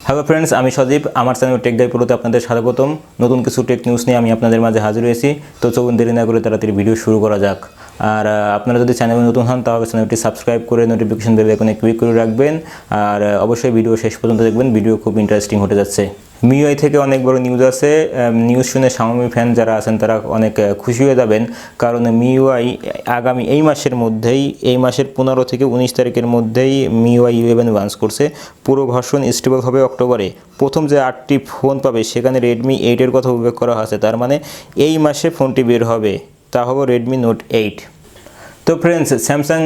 Hello friends, আমি সজীব। আমার channel take গাই প্রোতে আপনাদের স্বাগতম। নতুন কিছু টেক নিউজ নিয়ে আমি আপনাদের মাঝে হাজির হয়েছি। তো চলুন দেরি না করে তাড়াতাড়ি ভিডিও শুরু করা যাক। আর আপনারা যদি চ্যানেলে নতুন হন তাহলে চ্যানেলটি সাবস্ক্রাইব করে নোটিফিকেশন বেল আইকনে ক্লিক করে রাখবেন। আর অবশ্যই ভিডিও শেষ পর্যন্ত দেখবেন, ভিডিও খুব ইন্টারেস্টিং হতে যাচ্ছে। MIUI থেকে অনেক বড় নিউজ আছে। নিউজ শুনে Xiaomi ফ্যান যারা আছেন তারা অনেক খুশি হয়ে যাবেন, কারণ MIUI আগামী এই মাসের মধ্যেই, এই মাসের 15 থেকে 19 তারিখের মধ্যেই MIUI11 লঞ্চ করছে। পুরো ভার্সন স্টেবল হবে অক্টোবরে। প্রথম যে 8টি ফোন পাবে সেখানে Redmi 8 এর কথা উল্লেখ করা আছে। তার মানে এই মাসে ফোনটি বের হবে, তা হলো Redmi Note 8। তো ফ্রেন্ডস, স্যামসাং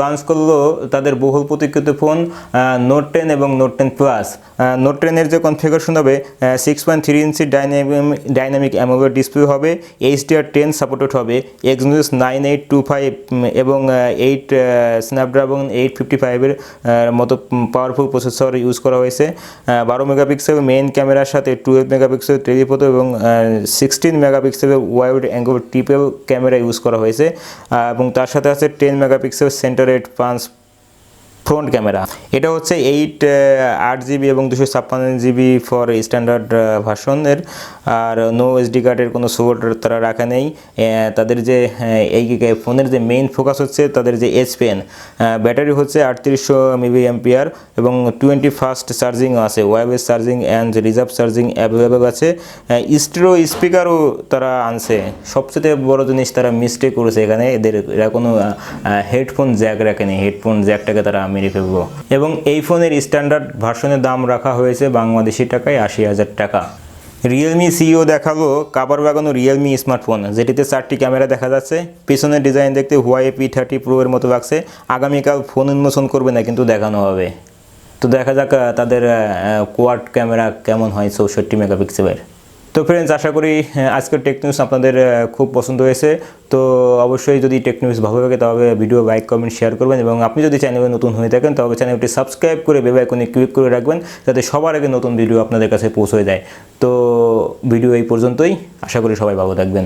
লঞ্চ করলো তাদের বহুল প্রতীক্ষিত ফোন নোট 10 এবং নোট 10 প্লাস। নোট 10 এর যে কনফিগারেশন হবে 6.3 ইঞ্চি ডাইনামিক অ্যামোলেড ডিসপ্লে হবে, HDR10 সাপোর্টেড হবে, Exynos 9825 এবং 8 স্ন্যাপড্রাগন 855 এর মতো পাওয়ারফুল প্রসেসর ইউজ করা হয়েছে। 12 মেগাপিক্সেল মেইন ক্যামেরার সাথে 12 মেগাপিক্সেল টেলিফোটো এবং 16 মেগাপিক্সেলের wide angle triple camera use করা হয়েছে, এবং তার সাথে আছে 10 মেগাপিক্সেল সেন্টারেড পাঁচ ফ্রন্ট ক্যামেরা। এটা হচ্ছে 8GB এবং 256GB ফর স্ট্যান্ডার্ড ভার্সনের। আর নো এসডি কার্ডের কোনো সাপোর্ট তারা রাখা নেই। তাদের যে এই ফোনের যে মেইন ফোকাস হচ্ছে তাদের যে এজ পেন। ব্যাটারি হচ্ছে 3800 mAh এবং 20 ফাস্ট চার্জিংও আছে, wireless charging and reserve charging available আছে। স্টিরিও স্পিকারও তারা আনছে। সবচেয়ে বড় জিনিস তারা মিস্টেক করেছে এখানে, এরা কোনো হেডফোন জ্যাক রাখেনি। হেডফোন জ্যাকটাকে তারা মেরে ফেলবো। এবং এই ফোনের স্ট্যান্ডার্ড ভার্সনের দাম রাখা হয়েছে বাংলাদেশি টাকায় 80,000 টাকা। রিয়েলমি সিইও দেখালো কাবার বাগানো রিয়েলমি স্মার্টফোন, যেটিতে 4টি ক্যামেরা দেখা যাচ্ছে। পিছনের ডিজাইন দেখতে Huawei P30 Pro এর মতো লাগছে। আগামীকাল ফোন উন্মোচন করবে না, কিন্তু দেখানো হবে। তো দেখা যাক তাদের কোয়াড ক্যামেরা কেমন হয় 64 মেগাপিক্সেলের। তো ফ্রেন্ডস, আশা করি আজকের টেক নিউজ আপনাদের খুব পছন্দ হয়েছে। তো অবশ্যই যদি টেক নিউজ ভালো লাগে তাহলে ভিডিও লাইক কমেন্ট শেয়ার করবেন, এবং আপনি যদি চ্যানেলে নতুন হয়ে থাকেন তাহলে চ্যানেলটি সাবস্ক্রাইব করে বেল আইকনে ক্লিক করে রাখবেন, যাতে সবার আগে নতুন ভিডিও আপনাদের কাছে পৌঁছে যায়। তো ভিডিও এই পর্যন্তই। আশা করি সবাই ভালো থাকবেন।